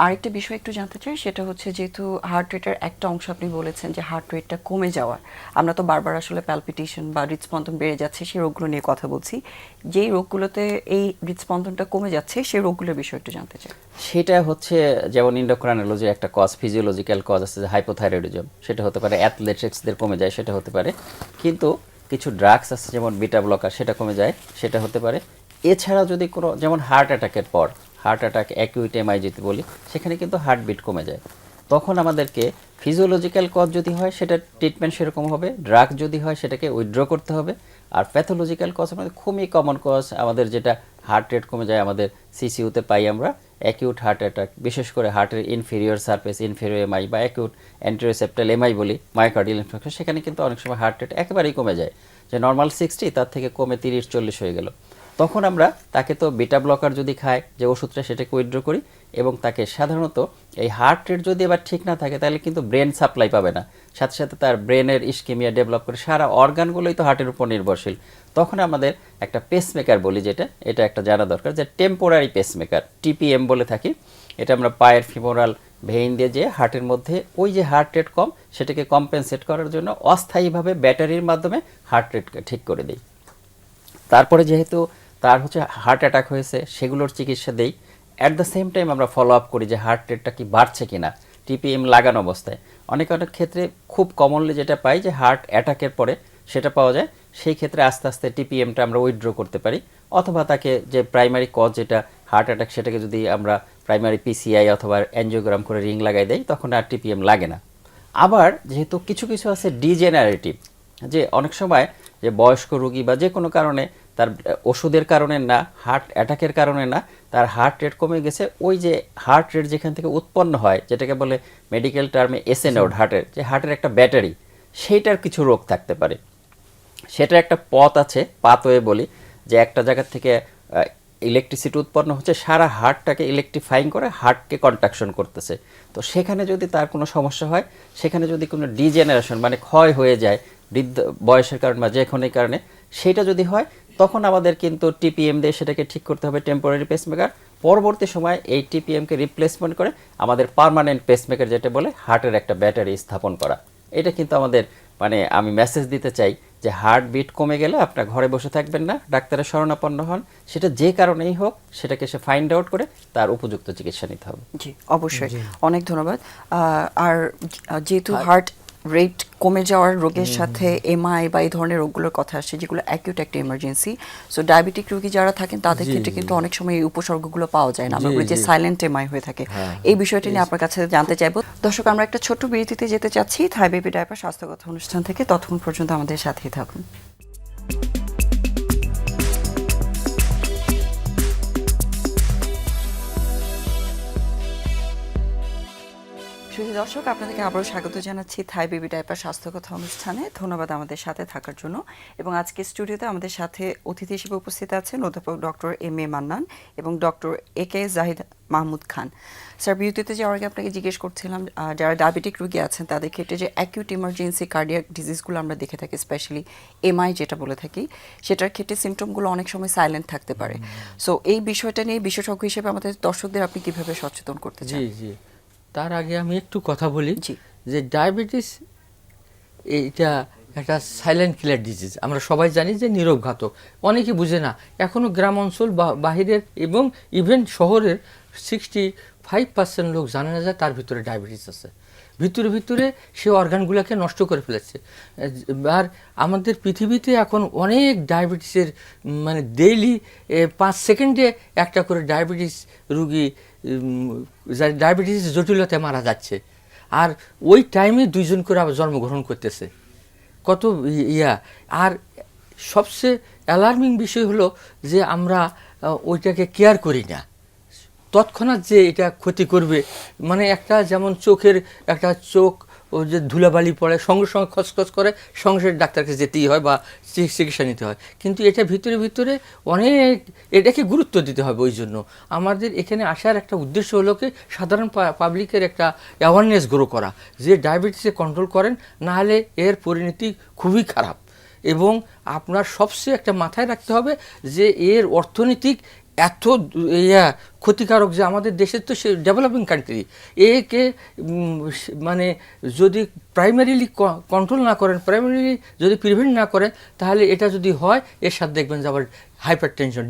আরেকটা বিষয় একটু জানতে চাই, সেটা হচ্ছে যেহেতু হার্ট রেটের একটা অংশ আপনি বলেছেন যে হার্ট রেটটা কমে যাওয়ার, আমরা তো বারবার আসলে প্যালপিটেশন বা হৃদস্পন্দন বেড়ে যাচ্ছে সেই রোগগুলো নিয়ে কথা বলছি, যেই রোগগুলোতে এই হৃদস্পন্দনটা কমে যাচ্ছে সেই রোগগুলোর বিষয় একটু জানতে চাই। সেটা হচ্ছে যেমন ইন্ডোক্রাইনোলজির একটা কজ, ফিজিওলজিক্যাল কজ আছে যে হাইপোথাইরয়েডিজম, সেটা হতে পারে অ্যাথলেটিক্সদের কমে যায়, সেটা হতে পারে। কিন্তু কিছু ড্রাগস আছে যেমন বিটা ব্লকার, সেটা কমে যায়, সেটা হতে পারে। এছাড়া যদি কোনো, যেমন হার্ট অ্যাটাকের পর, হার্ট অ্যাটাক অ্যাকিউট এমআই যেতে বলি, সেখানে কিন্তু হার্টবিট কমে যায়। তখন আমাদেরকে ফিজিওলজিক্যাল কজ যদি হয় সেটা ট্রিটমেন্ট সেরকম হবে, ড্রাগ যদি হয় সেটাকে উইথড্র করতে হবে। আর প্যাথোলজিক্যাল কজ আমাদের খুবই কমন কজ, আমাদের যেটা হার্ট রেট কমে যায়, আমাদের সিসিউতে পাই আমরা অ্যাকিউট হার্ট অ্যাটাক, বিশেষ করে হার্টের ইনফেরিয়র সারফেস, ইনফেরিয়র এমআই বা অ্যাকিউট অ্যান্টেরোসেপ্টাল এমআই বলি, মায়োকার্ডিয়াল ইনফেকশন, সেখানে কিন্তু অনেক সময় হার্ট রেট একেবারেই কমে যায়, যে নর্মাল 60 তার থেকে কমে 30-40 হয়ে গেল। তখন আমরা তাকে তো বিটা ব্লকার যদি খায় যে ওষুধটা, সেটাকে উইথড্র করি এবং তাকে সাধারণত এই হার্ট রেট যদি এবার ঠিক না থাকে তাহলে কিন্তু ব্রেন সাপ্লাই পাবে না, সাথে সাথে তার ব্রেনের ইস্কেমিয়া ডেভেলপ করে, সারা অর্গানগুলোই তো হার্টের উপর নির্ভরশীল। তখন আমাদের একটা পেসমেকার বলি, এটা একটা জানা দরকার, যে টেম্পোরারি পেসমেকার, টিপিএম বলে থাকি। এটা আমরা পায়ের ফিমোরাল ভেইন দিয়ে যে হার্টের মধ্যে ওই যে হার্ট রেট কম, সেটাকে কম্পেনসেট করার জন্য অস্থায়ীভাবে ব্যাটারির মাধ্যমে হার্ট রেট ঠিক করে দিই। তারপরে যেহেতু তার হচ্ছে হার্ট অ্যাটাক হয়েছে, সেগুলোর চিকিৎসা দেই। অ্যাট দ্য সেম টাইম আমরা ফলো আপ করি যে হার্ট রেটটা কি বাড়ছে কিনা টিপিএম লাগানো অবস্থায়। অনেক ক্ষেত্রে খুব কমনলি যেটা পাই যে হার্ট অ্যাটাকের পরে সেটা পাওয়া যায়, সেই ক্ষেত্রে আস্তে আস্তে টিপিএমটা আমরা উইথড্র করতে পারি, অথবা তাকে যে প্রাইমারি কজ যেটা হার্ট অ্যাটাক, সেটাকে যদি আমরা প্রাইমারি পিসিআই অথবা অ্যানজিওগ্রাম করে রিং লাগাই দেই, তখন আর টিপিএম লাগে না। আবার যেহেতু কিছু কিছু আছে ডিজেনারেটিভ, যে অনেক সময় যে বয়স্ক রোগী বা যে কোনো কারণে, তার ওষুধের কারণে না, হার্ট অ্যাটাকের কারণে না, তার হার্ট রেট কমে গেছে, ওই যে হার্ট রেট যেখান থেকে উৎপন্ন হয়, যেটাকে বলে মেডিকেল টার্মে এসএ নোড, হার্টের একটা ব্যাটারি, সেইটার কিছু রোগ থাকতে পারে। সেটার একটা পথ আছে, পাথওয়ে বলি, যে একটা জায়গা থেকে ইলেকট্রিসিটি উৎপন্ন হচ্ছে, সারা হার্টটাকে ইলেকট্রিফাইং করে হার্টকে কন্ট্রাকশন করতেছে। তো সেখানে যদি তার কোনো সমস্যা হয়, সেখানে যদি কোনো ডিজেনারেশন মানে ক্ষয় হয়ে যায় বৃদ্ধ বয়সের কারণে বা যে কোনো কারণে, সেটা যদি হয়, তখন আমাদের কিন্তু টিপিএম দিয়ে সেটাকে ঠিক করতে হবে, টেম্পোরারি পেসমেকার। পরবর্তী সময় এই টিপিএমকে রিপ্লেসমেন্ট করে আমাদের পার্মানেন্ট পেসমেকার, যেটা বলে হার্টের একটা ব্যাটারি স্থাপন করা। এটা কিন্তু আমাদের, মানে আমি মেসেজ দিতে চাই যে হার্ট বিট কমে গেলে আপনার ঘরে বসে থাকবেন না, ডাক্তারের শরণাপন্ন হন, সেটা যে কারণেই হোক, সেটাকে সে ফাইন্ড আউট করে তার উপযুক্ত চিকিৎসা নিতে হবে। জি, অবশ্যই। অনেক ধন্যবাদ। আর যেহেতু হার্ট রেট কমে যাওয়ার রোগের সাথে এমআই বা এই ধরনের রোগগুলোর কথা আসছে যেগুলো অ্যাকিউট একটা ইমার্জেন্সি। সো ডায়াবেটিক রোগী যারা থাকেন তাদের ক্ষেত্রে কিন্তু অনেক সময় এই উপসর্গগুলো পাওয়া যায় না, আমরা বলি যে সাইলেন্ট এমআই হয়ে থাকে। এই বিষয়টি নিয়ে আপনার কাছে জানতে চাইবো। দর্শক, আমরা একটা ছোট্ট বিরতিতে যেতে চাচ্ছি থাই বেবি ডায়াপার স্বাস্থ্যগত অনুষ্ঠান থেকে, ততক্ষণ পর্যন্ত আমাদের সাথেই থাকুন। শুধু দর্শক, আপনাদেরকে আবারও স্বাগত জানাচ্ছি থাই বেবি ডায়াপার স্বাস্থ্যকথা অনুষ্ঠানে। ধন্যবাদ আমাদের সাথে থাকার জন্য। এবং আজকে স্টুডিওতে আমাদের সাথে অতিথি হিসেবে উপস্থিত আছেন অধ্যাপক ডক্টর এম এ মান্নান এবং doctor A K Zahid Mahmud Khan. Sir, বিরতিতে যাওয়ার আগে আপনাকে জিজ্ঞেস করছিলাম, যারা ডায়াবেটিক রোগী আছেন তাদের ক্ষেত্রে যে অ্যাকিউট ইমার্জেন্সি কার্ডিয়াক ডিজিজগুলো আমরা দেখে থাকি, স্পেশালি এমআই যেটা বলে থাকি, সেটার ক্ষেত্রে সিমটমগুলো অনেক সময় সাইলেন্ট থাকতে পারে। সো এই বিষয়টা নিয়ে বিশেষজ্ঞ হিসেবে আমাদের দর্শকদের আপনি কিভাবে সচেতন করতে চান? জি, তার আগে আমি একটু কথা বলি জি। যে ডায়াবেটিস এইটা একটা সাইলেন্ট কিলার ডিজিজ। আমরা সবাই জানি যে নীরব ঘাতক, অনেকে বুঝে না। এখনও গ্রাম অঞ্চল বা বাহিরের এবং ইভেন শহরের 65% লোক জানে না যে তার ভিতরে ডায়াবেটিস আছে। ভিতরে ভিতরে সে অর্গানগুলোকে নষ্ট করে ফেলেছে। আর আমাদের পৃথিবীতে এখন অনেক ডায়াবেটিসের মানে ডেইলি 5 সেকেন্ডে একটা করে ডায়াবেটিস রুগী ডায়াবেটিস জটিলতায় মারা যাচ্ছে। আর ওই টাইমে 2 জন করে আবার জন্মগ্রহণ করতেছে। কত আর সবচেয়ে অ্যালার্মিং বিষয় হলো যে আমরা ওইটাকে কেয়ার করি না। তৎক্ষণাৎ যে এটা ক্ষতি করবে, মানে একটা যেমন চোখের একটা চোখ ও যে ধুলাবালি পড়ে সঙ্গে সঙ্গে খসখস করে, সঙ্গে সঙ্গে ডাক্তারকে যেতেই হয় বা চিকিৎসা নিতে হয়। কিন্তু এটা ভিতরে ভিতরে অনেক, এটাকে গুরুত্ব দিতে হবে। ওই জন্য আমাদের এখানে আসার একটা উদ্দেশ্য হলো কি সাধারণ পাবলিকের একটা অ্যাওয়ারনেস গ্রো করা, যে ডায়াবেটিসে কন্ট্রোল করেন, না হলে এর পরিণতি খুবই খারাপ। এবং আপনার সবচেয়ে একটা মাথায় রাখতে হবে যে এর অর্থনৈতিক এত ক্ষতিকারক, যে আমাদের দেশের তো সে ডেভেলপিং কান্ট্রি, একে মানে যদি প্রাইমারিলি কন্ট্রোল না করেন, প্রাইমারিলি যদি প্রিভেন্ট না করেন, তাহলে এটা যদি হয় এর সাথে দেখবেন যে আবার হাইপার টেনশন,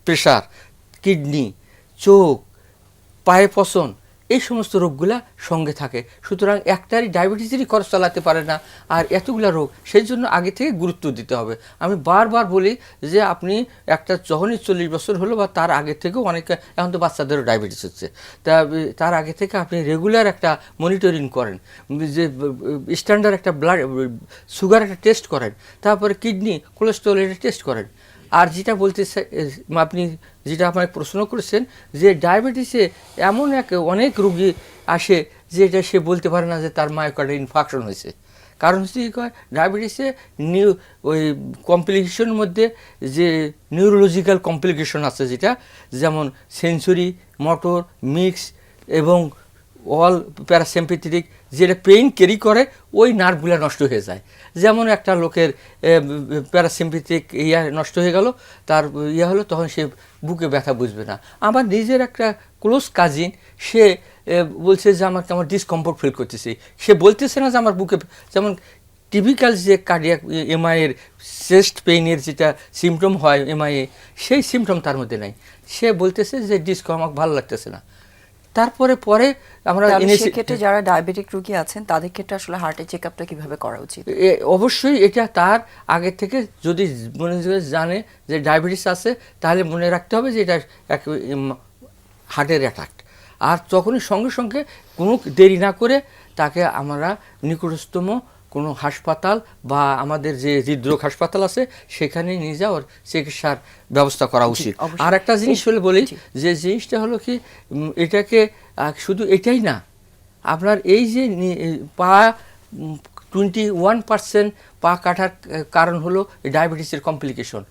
প্রেশার, কিডনি, চোখ, পায়ে পচন, এই সমস্ত রোগগুলা সঙ্গে থাকে। সুতরাং একটারই ডায়াবেটিসেরই খরচ চালাতে পারে না, আর এতগুলা রোগ, সেই জন্য আগে থেকে গুরুত্ব দিতে হবে। আমি বারবার বলি যে আপনি একটা যখনই 40 বছর হলো বা তার আগে থেকেও অনেকে, এখন তো বাচ্চাদেরও ডায়াবেটিস হচ্ছে, তার আগে থেকে আপনি রেগুলার একটা মনিটরিং করেন, যে স্ট্যান্ডার্ড একটা ব্লাড সুগার একটা টেস্ট করেন, তারপরে কিডনি, কোলেস্ট্রল এটা টেস্ট করেন। আর যেটা বলতে আপনি যেটা আপনাকে প্রশ্ন করেছেন, যে ডায়াবেটিসে এমন অনেক রোগী আসে যে এটা সে বলতে পারে না যে তার মায়োকার্ডিয়াল ইনফার্কশন হয়েছে। কারণ হচ্ছে কি হয়, ডায়াবেটিসে ওই কমপ্লিকেশনের মধ্যে যে নিউরোলজিক্যাল কমপ্লিকেশন আছে, যেটা যেমন সেন্সরি, মোটর, মিক্স এবং অল প্যারাসিম্পেথেটিক, যেটা পেইন ক্যারি করে, ওই নার্ভগুলো নষ্ট হয়ে যায়। যেমন একটা লোকের প্যারাসিম্পেথেটিক নষ্ট হয়ে গেল, তার হলো, তখন সে বুকে ব্যথা বুঝবে না। আমার নিজের একটা ক্লোজ কাজিন, সে বলছে যে আমাকে আমার ডিসকমফোর্ট ফিল করতেছি। সে বলতেছে না যে আমার বুকে, যেমন টিপিক্যাল যে কার্ডিয়াক এমআইয়ের চেস্ট পেইনের যেটা সিমটম হয় এমআইএ, সেই সিমটম তার মধ্যে নাই। সে বলতেছে যে আমাকে ভালো লাগতেছে না। তারপরে আমরা সেক্ষেত্রে যারা ডায়াবেটিক রোগী আছেন তাদের ক্ষেত্রে আসলে হার্টের চেকআপটা কিভাবে করা উচিত? অবশ্যই এটা তার আগে থেকে যদি মনে জানে যে ডায়াবেটিস আছে, তাহলে মনে রাখতে হবে যে এটা এক হার্টের অ্যাটাক। আর তখনই সঙ্গে সঙ্গে কোনো দেরি না করে তাকে আমরা নিকটস্থম কোনো হাসপাতাল বা আমাদের যে হৃদরোগ হাসপাতাল আছে সেখানে নিয়ে যাওয়ার চিকিৎসার ব্যবস্থা করা উচিত। আর একটা জিনিস হলে বলি, যে জিনিসটা হলো কি, এটাকে শুধু এটাই না, আপনার এই যে পা 21% পা কাটার কারণ হলো ডায়াবেটিসের কমপ্লিকেশন।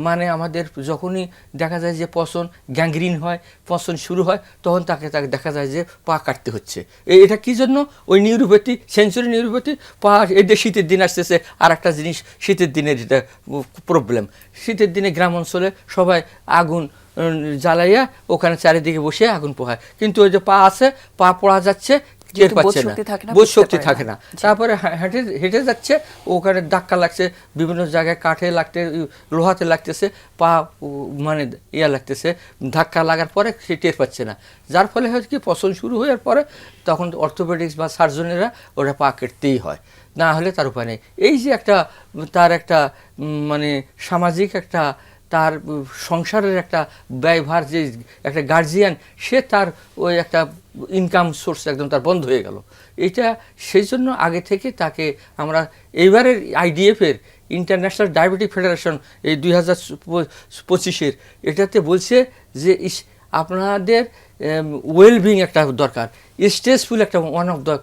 মানে আমাদের যখনই দেখা যায় যে পচন, গ্যাংগ্রিন হয়, পচন শুরু হয়, তখন তাকে দেখা যায় যে পা কাটতে হচ্ছে। এটা কী জন্য? ওই নিউরোপ্যাথি, সেন্সরি নিউরোপ্যাথি, পা এদের শীতের দিন আসতেছে। আর একটা জিনিস, শীতের দিনের যেটা প্রবলেম, শীতের দিনে গ্রাম অঞ্চলে সবাই আগুন জ্বালাইয়া ওখানে চারিদিকে বসে আগুন পোহায়, কিন্তু ওই যে পা আছে, পা পোড়া যাচ্ছে, টের যেহেতু পাচ্ছে না, বোধশক্তি থাকে না, বোধ বুঝতে শক্তি পারে থাকে না। না। তারপরে হেঁটে হেঁটে যাচ্ছে, ওখানে ধাক্কা লাগছে, বিভিন্ন জায়গায় কাঠে লাগতে, লোহাতে লাগতেছে, পা মানে ইয়া লাগতেছে, ধাক্কা লাগার পরে সে টের পাচ্ছে না, যার ফলে হয়তো কি পছন্দ শুরু হওয়ার পরে তখন অর্থোপেডিক্স বা সার্জনেরা ওরা পা কেটতেই হয়, না হলে তার উপায় নেই। এই যে একটা তার একটা মানে সামাজিক একটা তার সংসারের একটা ব্যয়ভার, যে একটা গার্জিয়ান, সে তার ওই একটা ইনকাম সোর্স একদম তার বন্ধ হয়ে গেল। এটা সেই জন্য আগে থেকে তাকে আমরা এইবারের আইডিএফের ইন্টারন্যাশনাল ডায়াবেটিক ফেডারেশন এই 2025-এর এটাতে বলছে যে আপনাদের ওয়েলবিং একটা দরকার, স্ট্রেসফুল একটা ওয়ান অফ দ্য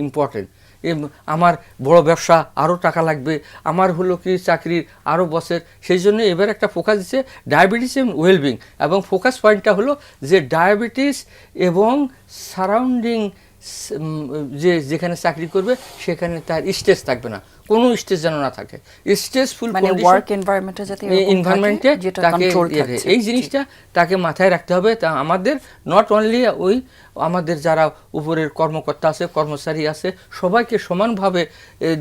ইম্পর্টেন্ট। আমার বড় ব্যবসা, আরও টাকা লাগবে, আমার হলো কি চাকরির আরও বছর, সেই জন্য এবার একটা ফোকাস দিচ্ছে ডায়াবেটিস এবং ওয়েলবিং। এবং ফোকাস পয়েন্টটা হলো যে ডায়াবেটিস এবং সারাউন্ডিং যেখানে চাকরি করবে সেখানে তার স্ট্রেস থাকবে না, কোনো স্ট্রেস যেন না থাকে, স্ট্রেসফুল মানে ওয়ার্ক এনভায়রনমেন্টে যাতে এনভায়রনমেন্টে তাকে এই জিনিসটা তাকে মাথায় রাখতে হবে। তা আমাদের নট অনলি ওই আমাদের যারা উপরের কর্মকর্তা আছে, কর্মচারী আছে, সবাইকে সমানভাবে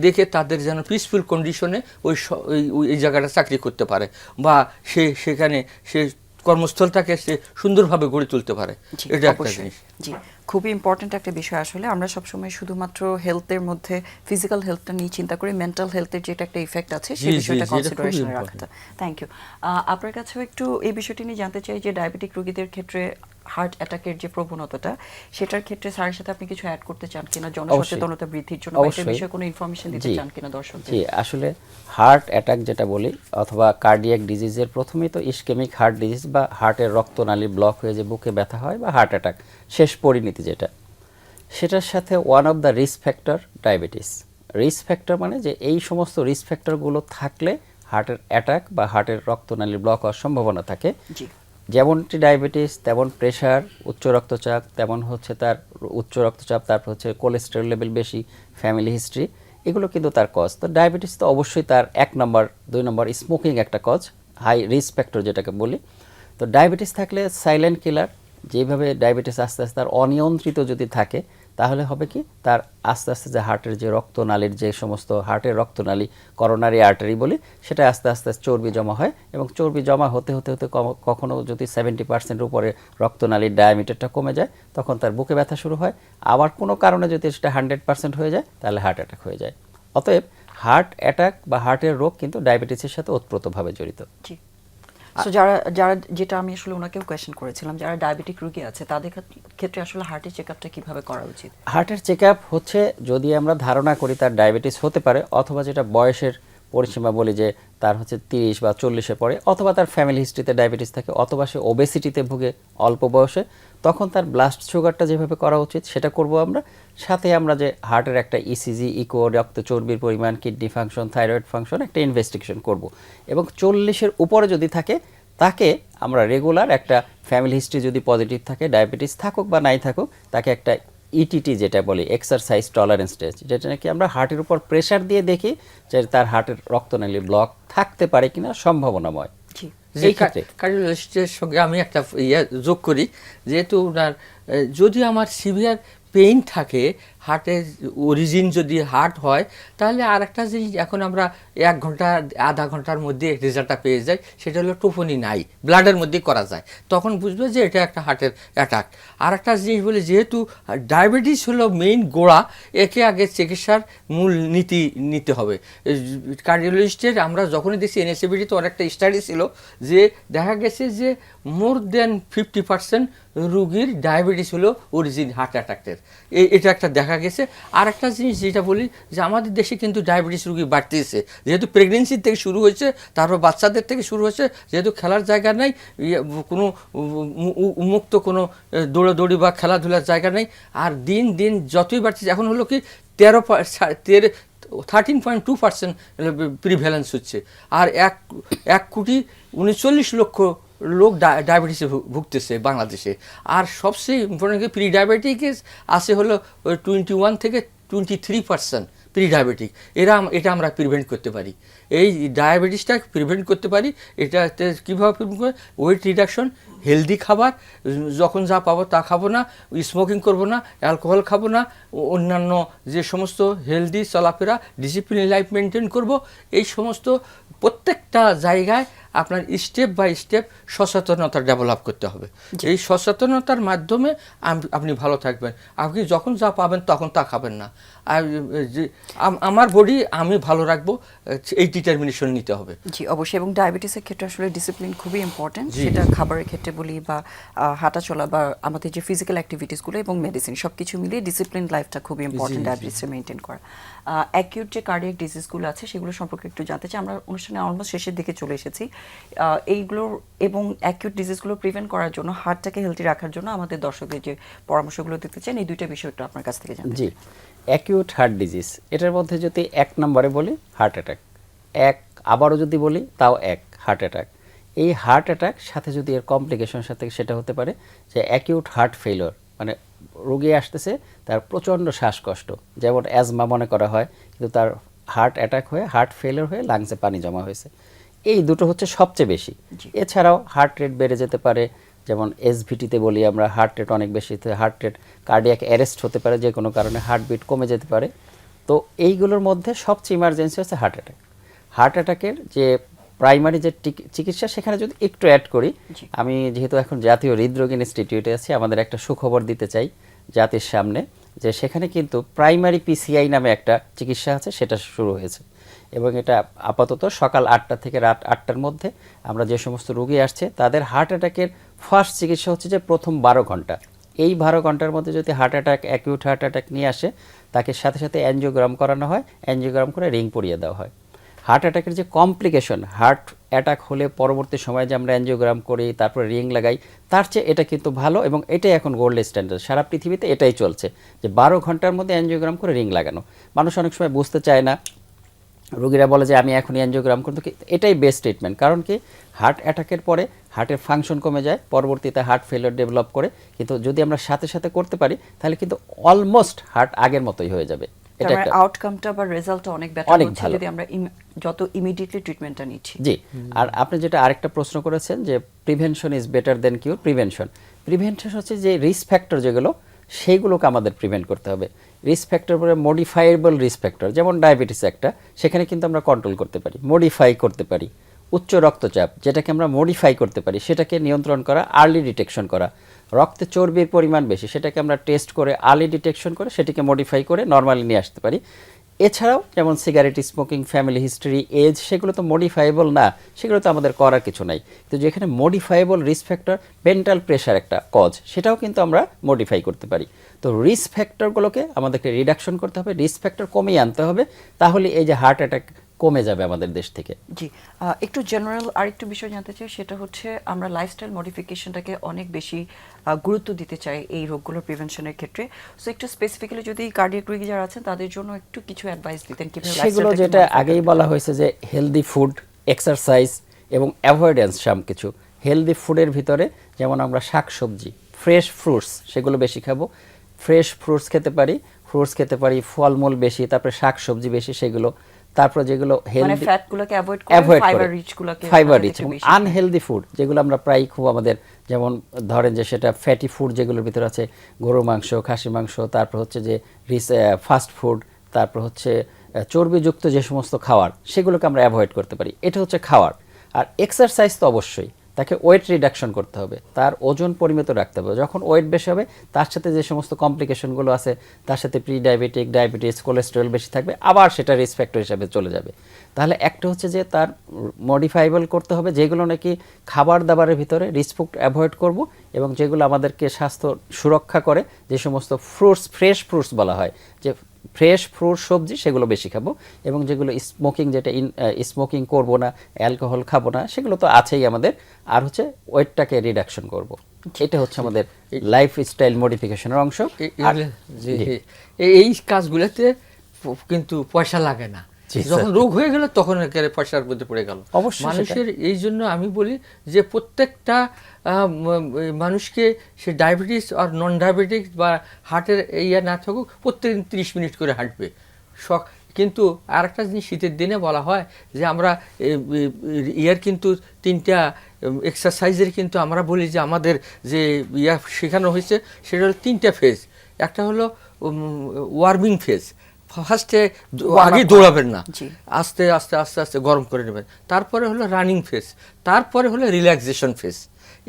দেখে তাদের যেন পিসফুল কন্ডিশনে এই জায়গাটা চাকরি করতে পারে, বা সেখানে সে কর্মস্থলটাকে সে সুন্দরভাবে গড়ে তুলতে পারে। এটা একটা জিনিস। জি, খুবই ইম্পর্ট্যান্ট একটা বিষয়। আসলে আমরা সবসময় শুধুমাত্র হেলথের মধ্যে ফিজিক্যাল হেলথটা নিয়ে চিন্তা করি, মেন্টাল হেলথের যেটা একটা ইফেক্ট আছে সেই বিষয়টা কনসিডারেশনে রাখতে। Thank you. আপনার কাছেও একটু এই বিষয়টি নিয়ে জানতে চাই যে ডায়াবেটিক রোগীদের ক্ষেত্রে হার্ট অ্যাটাকের যে প্রবণতাটা, সেটার ক্ষেত্রে স্যারের সাথে আপনি কিছু অ্যাড করতে চান কিনা, জনসচেতনতা বৃদ্ধির জন্য, বা এই বিষয়ে কোনো ইনফরমেশন দিতে চান কিনা দর্শকদের? জি, আসলে হার্ট অ্যাটাক যেটা বলি অথবা কার্ডিয়াক ডিজিজের প্রথমেই তো ইসকেমিক হার্ট ডিজিজ বা হার্টের রক্তনালী ব্লক হয়ে যে বুকে ব্যথা হয় বা হার্ট অ্যাটাক, শেষ পরিণতি যেটা, সেটার সাথে one of the risk factor diabetes. Risk factor মানে যে এই সমস্ত রিস্ক ফ্যাক্টরগুলো থাকলে হার্টের অ্যাটাক বা হার্টের রক্তনালী ব্লক হওয়ার সম্ভাবনা থাকে। যেমনটি ডায়াবেটিস, তেমন প্রেশার, উচ্চ রক্তচাপ, তেমন হচ্ছে তার উচ্চ রক্তচাপ, তারপর হচ্ছে কোলেস্টেরল লেভেল বেশি, ফ্যামিলি হিস্ট্রি, এগুলো কিন্তু তার কজ। তো ডায়াবেটিস তো অবশ্যই তার 1 নম্বর, 2 নম্বর স্মোকিং একটা কজ, হাই রিস্ক ফ্যাক্টর যেটাকে বলি। তো ডায়াবেটিস থাকলে সাইলেন্ট কিলার, যেভাবে ডায়াবেটিস আস্তে আস্তে তার অনিয়ন্ত্রিত যদি থাকে, তাহলে হবে কি তার আস্তে আস্তে যে হার্টের যে রক্তনালীর যে সমস্ত হার্টের রক্তনালী, করোনারি আর্টারি বলি, সেটা আস্তে আস্তে চর্বি জমা হয়, এবং চর্বি জমা হতে হতে হতে কখনো যদি 70% উপরে রক্তনালীর ডায়ামিটারটা কমে যায়, তখন তার বুকে ব্যথা শুরু হয়। আবার কোনো কারণে যদি সেটা 100% হয়ে যায়, তাহলে হার্ট অ্যাটাক হয়ে যায়। অতএব হার্ট অ্যাটাক বা হার্টের রোগ কিন্তু ডায়াবেটিসের সাথে ওতপ্রোতভাবে জড়িত। সো যারা যারা যেটা আমি আসলে ওনাকেও কোয়েশ্চেন করেছিলাম, যারা ডায়াবেটিক রোগী আছে তাদের ক্ষেত্রে আসলে হার্টের চেকআপটা কিভাবে করা উচিত? হার্টের চেকআপ হচ্ছে যদি আমরা ধারণা করি তার ডায়াবেটিস হতে পারে, অথবা যেটা বয়সের পরিসীমা বলি যে তার হচ্ছে 30 বা 40-এ পড়ে, অথবা তার ফ্যামিলি হিস্ট্রিতে ডায়াবেটিস থাকে, অথবা সে ওবেসিটিতে ভুগে অল্প বয়সে, তখন তার ব্লাড সুগারটা যেভাবে করা উচিত সেটা করব আমরা। সাথে আমরা যে হার্টের একটা ইসিজি, ইকো, রক্ত চর্বির পরিমাণ, কিডনি ফাংশন, থাইরয়েড ফাংশন একটা ইনভেস্টিগেশন করব। এবং 40-এর উপরে যদি থাকে, তাকে আমরা রেগুলার একটা ফ্যামিলি হিস্ট্রি যদি পজিটিভ থাকে, ডায়াবেটিস থাকুক বা নাই থাকুক, তাকে একটা ইটিটি যেটা বলি, এক্সারসাইজ টলারেন্স টেস্ট, যেটা নাকি আমরা হার্টের উপর প্রেশার দিয়ে দেখি যে তার হার্টের রক্তনালী ব্লক থাকতে পারে কিনা, সম্ভাবনাময়। কার্ডিওলজিস্টের সঙ্গে আমি একটা যোগ করি, যেহেতু ওনার যদি আমার সিভিয়ার পেইন থাকে, হার্টের অরিজিন যদি হার্ট হয়, তাহলে আর একটা জিনিস এখন আমরা 1 ঘন্টা আধা ঘন্টার মধ্যে রেজাল্টটা পেয়ে যাই, সেটা হলো টোপনি নাই, ব্লাডের মধ্যেই করা যায়, তখন বুঝবে যে এটা একটা হার্টের অ্যাটাক। আর একটা জিনিস বলি, যেহেতু ডায়াবেটিস হলো মেইন গোড়া, একে আগে চিকিৎসার মূল নীতি নিতে হবে। কার্ডিওলজিস্টের আমরা যখনই দেখছি, এনএসএবিটি তো অনেকটা স্টাডি ছিল, যে দেখা গেছে যে মোর দেন 50% রুগীর ডায়াবেটিস হলো অরিজিন হার্ট অ্যাটাকের, এটা একটা দেখা গেছে। আর একটা জিনিস যেটা বলি, যে আমাদের দেশে কিন্তু ডায়াবেটিস রুগী বাড়তেছে, যেহেতু প্রেগনেন্সির থেকে শুরু হয়েছে, তারপর বাচ্চাদের থেকে শুরু হয়েছে, যেহেতু খেলার জায়গা নাই, কোনো উন্মুক্ত কোনো দৌড়াদৌড়ি বা খেলাধুলার জায়গা নেই, আর দিন দিন যতই বাড়তেছে, এখন হলো কি 13.2% প্রিভ্যালেন্স হচ্ছে, আর 1,39,00,000 লোক ডায়াবেটিসে ভুগতেছে বাংলাদেশে। আর সবচেয়ে ইম্পর্টেন্ট প্রি ডায়াবেটিস আছে হলো 21 থেকে 23% প্রি ডায়াবেটিক, এটা আমরা প্রিভেন্ট করতে পারি। এই ডায়াবেটিসটা প্রিভেন্ট করতে পারি। এটাতে কীভাবে প্রিভেন্ট করে? ওয়েট রিডাকশন, হেলদি খাবার, যখন যা পাবো তা খাবো না, স্মোকিং করবো না, অ্যালকোহল খাবো না, অন্যান্য যে সমস্ত হেলদি চলাফেরা, ডিসিপ্লিন লাইফ মেনটেন করব। এই সমস্ত প্রত্যেকটা জায়গায় আপনার স্টেপ বাই স্টেপ সচেতনতা ডেভেলপ করতে হবে। এই সচেতনতার মাধ্যমে আপনি ভালো থাকবেন। আপনি যখন যা পাবেন তখন তা খাবেন না। আর আমার বডি আমি ভালো রাখবো, এই ডিটারমিনেশন নিতে হবে। জি অবশ্যই, এবং ডায়াবেটিসের ক্ষেত্রে আসলে ডিসিপ্লিন খুবই ইম্পর্টেন্ট, সেটা খাবারের ক্ষেত্রে বলি বা হাঁটা চলা বা আমাদের যে ফিজিক্যাল অ্যাক্টিভিটিসগুলো এবং মেডিসিন সব কিছু মিলিয়ে ডিসিপ্লিন লাইফটা খুবই ইম্পর্টেন্ট ডায়াবেটিসটা মেনটেন করা। অ্যাকিউট যে কার্ডিয়াক ডিজিজগুলো আছে সেগুলো সম্পর্কে একটু জানতে চাই। আমরা অনুষ্ঠানে অলমোস্ট শেষের দিকে চলে এসেছি। এইগুলোর এবং অ্যাকিউট ডিজিজগুলো প্রিভেন্ট করার জন্য, হার্টটাকে হেলদি রাখার জন্য আমাদের দর্শকদের যে পরামর্শগুলো দিতে চান, এই দুইটা বিষয় একটু আপনার কাছ থেকে জানতে চাই। জি, অ্যাকিউট হার্ট ডিজিজ, এটার মধ্যে যদি 1 নম্বরে বলি হার্ট অ্যাটাক, আবারও যদি বলি তাও হার্ট অ্যাটাক। এই হার্ট অ্যাটাক সাথে যদি এর কমপ্লিকেশন সাথে সেটা হতে পারে যে অ্যাকিউট হার্ট ফেইলিওর, মানে রোগী আসতেছে তার প্রচণ্ড শ্বাসকষ্ট, যেমন অ্যাজমা মনে করা হয়, কিন্তু তার হার্ট অ্যাটাক হয়ে হার্ট ফেইলিওর হয়ে লাংসে পানি জমা হয়েছে। এই দুটো হচ্ছে সবচেয়ে বেশি। এছাড়াও হার্ট রেট বেড়ে যেতে পারে, যেমন এসভিটিতে বলি আমরা, হার্ট রেট অনেক বেশি, হার্ট রেট কার্ডিয়াক অ্যারেস্ট হতে পারে, যে কোনো কারণে হার্টবিট কমে যেতে পারে। তো এইগুলোর মধ্যে সবচেয়ে ইমার্জেন্সি হচ্ছে হার্ট অ্যাটাক। হার্ট অ্যাটাকের যে প্রাইমারি যে চিকিৎসা, সেখানে যদি একটু অ্যাড করি, আমি যেহেতু এখন জাতীয় হৃদরোগ ইনস্টিটিউটে আছি, আমাদের একটা সুখবর দিতে চাই জাতির সামনে, যে সেখানে কিন্তু প্রাইমারি পিসিআই নামে একটা চিকিৎসা আছে, সেটা শুরু হয়েছে। এবং এটা আপাতত সকাল 8টা থেকে রাত 8টার মধ্যে আমরা যে সমস্ত রোগী আসছে তাদের হার্ট অ্যাটাকের ফার্স্ট চিকিৎসা হচ্ছে যে প্রথম 12 ঘন্টা। এই 12 ঘন্টার মধ্যে যদি heart attack, acute heart attack নিয়ে আসে, তাকে সাথে সাথে অ্যাঞ্জিওগ্রাম করানো হয়, অ্যাঞ্জিওগ্রাম করে রিং পরিয়ে দেওয়া হয়। হার্ট অ্যাটাকের যে কমপ্লিকেশন, হার্ট অ্যাটাক হলে পরবর্তী সময়ে যে আমরা অ্যাঞ্জিওগ্রাম করি, তারপরে রিং লাগাই, তার চেয়ে এটা কিন্তু ভালো, এবং এটাই এখন গোল্ড স্ট্যান্ডার্ড, সারা পৃথিবীতে এটাই চলছে, যে 12 ঘন্টার মধ্যে অ্যাঞ্জিওগ্রাম করে রিং লাগানো। মানুষ অনেক সময় বুঝতে চায় না, রোগীরা বলে যে আমি এখনই অ্যাঞ্জিওগ্রাম করতে, এটাই বেস্ট ট্রিটমেন্ট। কারণ কি, হার্ট অ্যাটাকের পরে হার্টের ফাংশন কমে যায়, পরবর্তীতে হার্ট ফেলিওর ডেভেলপ করে, কিন্তু যদি আমরা সাথে সাথে করতে পারি তাহলে কিন্তু অলমোস্ট হার্ট আগের মতোই হয়ে যাবে। এটা একটা আউটকামটা বা রেজাল্টটা অনেক বেটার হচ্ছে যদি আমরা যত ইমিডিয়েটলি ট্রিটমেন্টটা নিচ্ছি। জি, আর আপনি যেটা আরেকটা প্রশ্ন করেছেন যে prevention is better than cure. Prevention হচ্ছে যে রিস্ক ফ্যাক্টর যেগুলো, সেইগুলোকে আমাদের প্রিভেন্ট করতে হবে। রিস্ক ফ্যাক্টর পরে মডিফাইয়েবল রিস্ক ফ্যাক্টর, যেমন ডায়াবেটিস একটা, সেখানে কিন্তু আমরা কন্ট্রোল করতে পারি, মডিফাই করতে পারি। উচ্চ রক্তচাপ, যেটাকে আমরা মডিফাই করতে পারি, সেটাকে নিয়ন্ত্রণ করা, আর্লি ডিটেকশন করা। রক্তে চর্বির পরিমাণ বেশি, সেটাকে আমরা টেস্ট করে আর্লি ডিটেকশন করে সেটাকে মডিফাই করে নর্মালি নিয়ে আসতে পারি। এছাড়াও যেমন cigarette smoking, family history, age, সেগুলো তো মডিফাইবল না, সেগুলো তো আমাদের করার কিছু নাই। তো যেখানে modifiable risk factor, mental pressure একটা কজ, সেটাও কিন্তু আমরা মডিফাই করতে পারি। তো রিস্ক ফ্যাক্টরগুলোকে আমাদেরকে রিডাকশন করতে হবে, রিস্ক ফ্যাক্টর কমিয়ে আনতে হবে, তাহলে এই যে হার্ট অ্যাটাক কমে যাবে আমাদের দেশ থেকে। জি, একটু জেনারেল আরেকটু বিষয় জানতে চাই, সেটা হচ্ছে আমরা লাইফস্টাইল মডিফিকেশনটাকে অনেক বেশি গুরুত্ব দিতে চাই এই রোগগুলোর প্রিভেনশনের ক্ষেত্রে। সো একটু স্পেসিফিক্যালি যদি কার্ডিয়াক রোগী যারা আছেন তাদের জন্য একটু কিছু অ্যাডভাইস দিতেন কিভাবে সেগুলো, যেটা আগেই বলা হয়েছে যে হেলদি ফুড, এক্সারসাইজ এবং অ্যাভয়েডেন্স। সব কিছু হেলদি ফুডের ভিতরে যেমন আমরা শাকসবজি, ফ্রেশ ফ্রুটস, সেগুলো বেশি খাবো। ফ্রেশ ফ্রুটস খেতে পারি, ফলমূল বেশি, তারপরে শাকসবজি বেশি, সেগুলো। তারপর যেগুলো হেলদি, ফ্যাটগুলোকে অ্যাভয়েড করে ফাইবার রিচ এবং আনহেলদি ফুড যেগুলো আমরা প্রায় খুব আমাদের, যেমন ধরেন যে সেটা ফ্যাটি ফুড যেগুলোর ভিতরে আছে, গরু মাংস, খাসি মাংস, তারপর হচ্ছে যে ফাস্ট ফুড, তারপর হচ্ছে চর্বিযুক্ত যে সমস্ত খাবার, সেগুলোকে আমরা অ্যাভয়েড করতে পারি। এটা হচ্ছে খাওয়ার। আর এক্সারসাইজ তো অবশ্যই, তাকে ওয়েট রিডাকশন করতে হবে, তার ওজন পরিমিত রাখতে হবে। যখন ওয়েট বেশি হবে, তার সাথে যে সমস্ত কমপ্লিকেশনগুলো আছে, তার সাথে প্রি ডায়াবেটিক, ডায়াবেটিস, কোলেস্টেরল বেশি থাকবে, আবার সেটা রিস্ক ফ্যাক্টর হিসাবে চলে যাবে। তাহলে একটা হচ্ছে যে তার মডিফাইবল করতে হবে, যেগুলো নাকি খাবার দাবারের ভিতরে রিস্ক ফুড অ্যাভয়েড করব, এবং যেগুলো আমাদেরকে স্বাস্থ্য সুরক্ষা করে, যে সমস্ত ফ্রুটস, ফ্রেশ ফ্রুটস বলা হয়, যে ফ্রেশ ফ্রুট, সবজি, সেগুলো বেশি খাবো। এবং যেগুলো স্মোকিং, যেটা স্মোকিং করবো না, অ্যালকোহল খাবো না, সেগুলো তো আছেই আমাদের। আর হচ্ছে ওয়েটটাকে রিডাকশন করব, এটা হচ্ছে আমাদের লাইফস্টাইল মডিফিকেশনের অংশ। এই কাজগুলোতে কিন্তু পয়সা লাগে না, যখন রোগ হয়ে গেল তখন পয়সার মধ্যে পড়ে গেল মানুষের। এই জন্য আমি বলি যে প্রত্যেকটা মানুষকে, সে ডায়াবেটিস আর নন ডায়াবেটিস বা হার্টের ইয়ে না থাকুক, প্রত্যেকদিন 30 মিনিট করে হাঁটবে। কিন্তু আরেকটা জিনিস শীতের দিনে বলা হয় যে আমরা ইয়ার কিন্তু 3টা এক্সারসাইজের কিন্তু আমরা বলি যে আমাদের যে ইয়া শেখানো হয়েছে সেটা হলো 3টা ফেজ। একটা হলো ওয়ার্মিং ফেজ, ফার্স্টে আগে দৌড়াবেন না, জি। আস্তে আস্তে আস্তে আস্তে গরম করে নেবেন। তারপরে হলো রানিং ফেজ, তারপরে হলো রিল্যাক্সেশন ফেজ।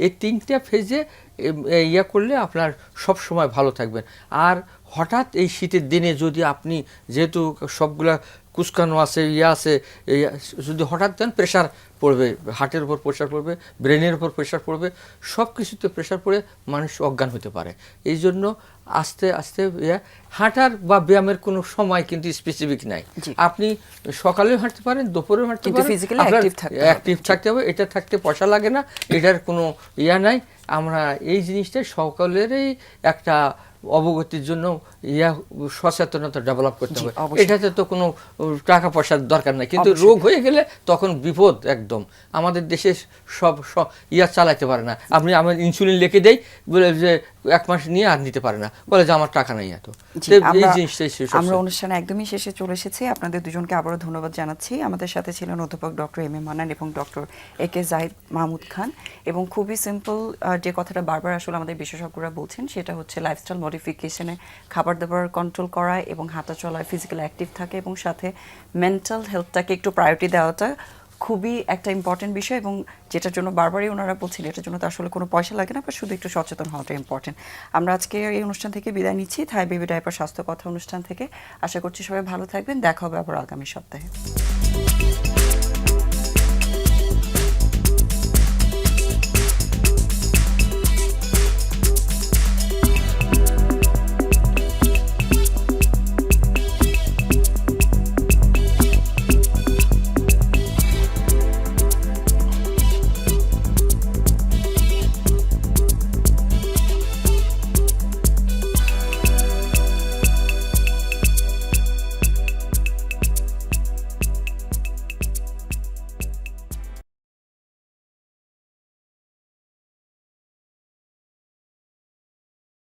এই 3টা ফেজে ইয়া করলে আপনার সব সময় ভালো থাকবেন। আর হঠাৎ এই শীতের দিনে যদি আপনি যেহেতু সবগুলা কুচকানো আছে ইয়া আছে, যদি হঠাৎ দেন প্রেশার পড়বে, হার্টের উপর প্রেশার পড়বে, ব্রেনের উপর প্রেশার পড়বে, সব কিছুতে প্রেশার পড়ে মানুষ অজ্ঞান হতে পারে। এই জন্য আস্তে আস্তে হাঁটার বা ব্যায়ামের কোনো সময় কিন্তু স্পেসিফিক নাই। জি। আপনি সকালেও হাঁটতে পারেন, দুপুরেও হাঁটতে কিন্তু পারেন, physically active থাকতে হবে। অ্যাক্টিভ থাকতে হবে। এটা থাকতে পয়সা লাগে না, এটার কোনো ইয়া নাই। আমরা এই জিনিসটা সকলেরই একটা অবগতির জন্য সচেতনতা ডেভেলাপ করতে জি, হবে। অবশ্যই। এটাতে তো কোনো টাকা পয়সার দরকার নাই, কিন্তু অবশ্যই। রোগ হয়ে গেলে তখন বিপদ একদম। আমাদের দেশে সব ইয়া চালাতে পারে না। আপনি আমার ইনসুলিন লিখে দেই বলে যে 1 মাস নিয়ে আর নিতে পারে না, বলে যে আমার টাকা নেই এত। জি, তো এই আমরা জিনিসটাই আমরা অনুষ্ঠানে একদমই শেষে চলে এসেছি। আপনাদের দুজনকে আবারও ধন্যবাদ জানাচ্ছি। আমাদের সাথে ছিলেন অধ্যাপক ডক্টর এম এ মান্নান এবং ডক্টর এ কে জাহিদ মাহমুদ খান। এবং খুবই সিম্পল যে কথাটা বারবার আসলে আমাদের বিশেষজ্ঞরা বলছেন সেটা হচ্ছে লাইফস্টাইল মডিফিকেশনে খাবার দাবার কন্ট্রোল করা এবং হাঁটা চলায় ফিজিক্যাল অ্যাক্টিভ থাকে এবং সাথে মেন্টাল হেলথটাকে একটু প্রায়োরিটি দেওয়াটা খুবই একটা ইম্পর্টেন্ট বিষয়। এবং যেটার জন্য বারবারই ওনারা বলছেন এটার জন্য তো আসলে কোনো পয়সা লাগে না, বা শুধু একটু সচেতন হওয়াটা ইম্পর্টেন্ট। আমরা আজকে এই অনুষ্ঠান থেকে বিদায় নিচ্ছি, থাই বেবি ডাইপার স্বাস্থ্য কথা অনুষ্ঠান থেকে। আশা করছি সবাই ভালো থাকবেন। দেখা হবে আবার আগামী সপ্তাহে।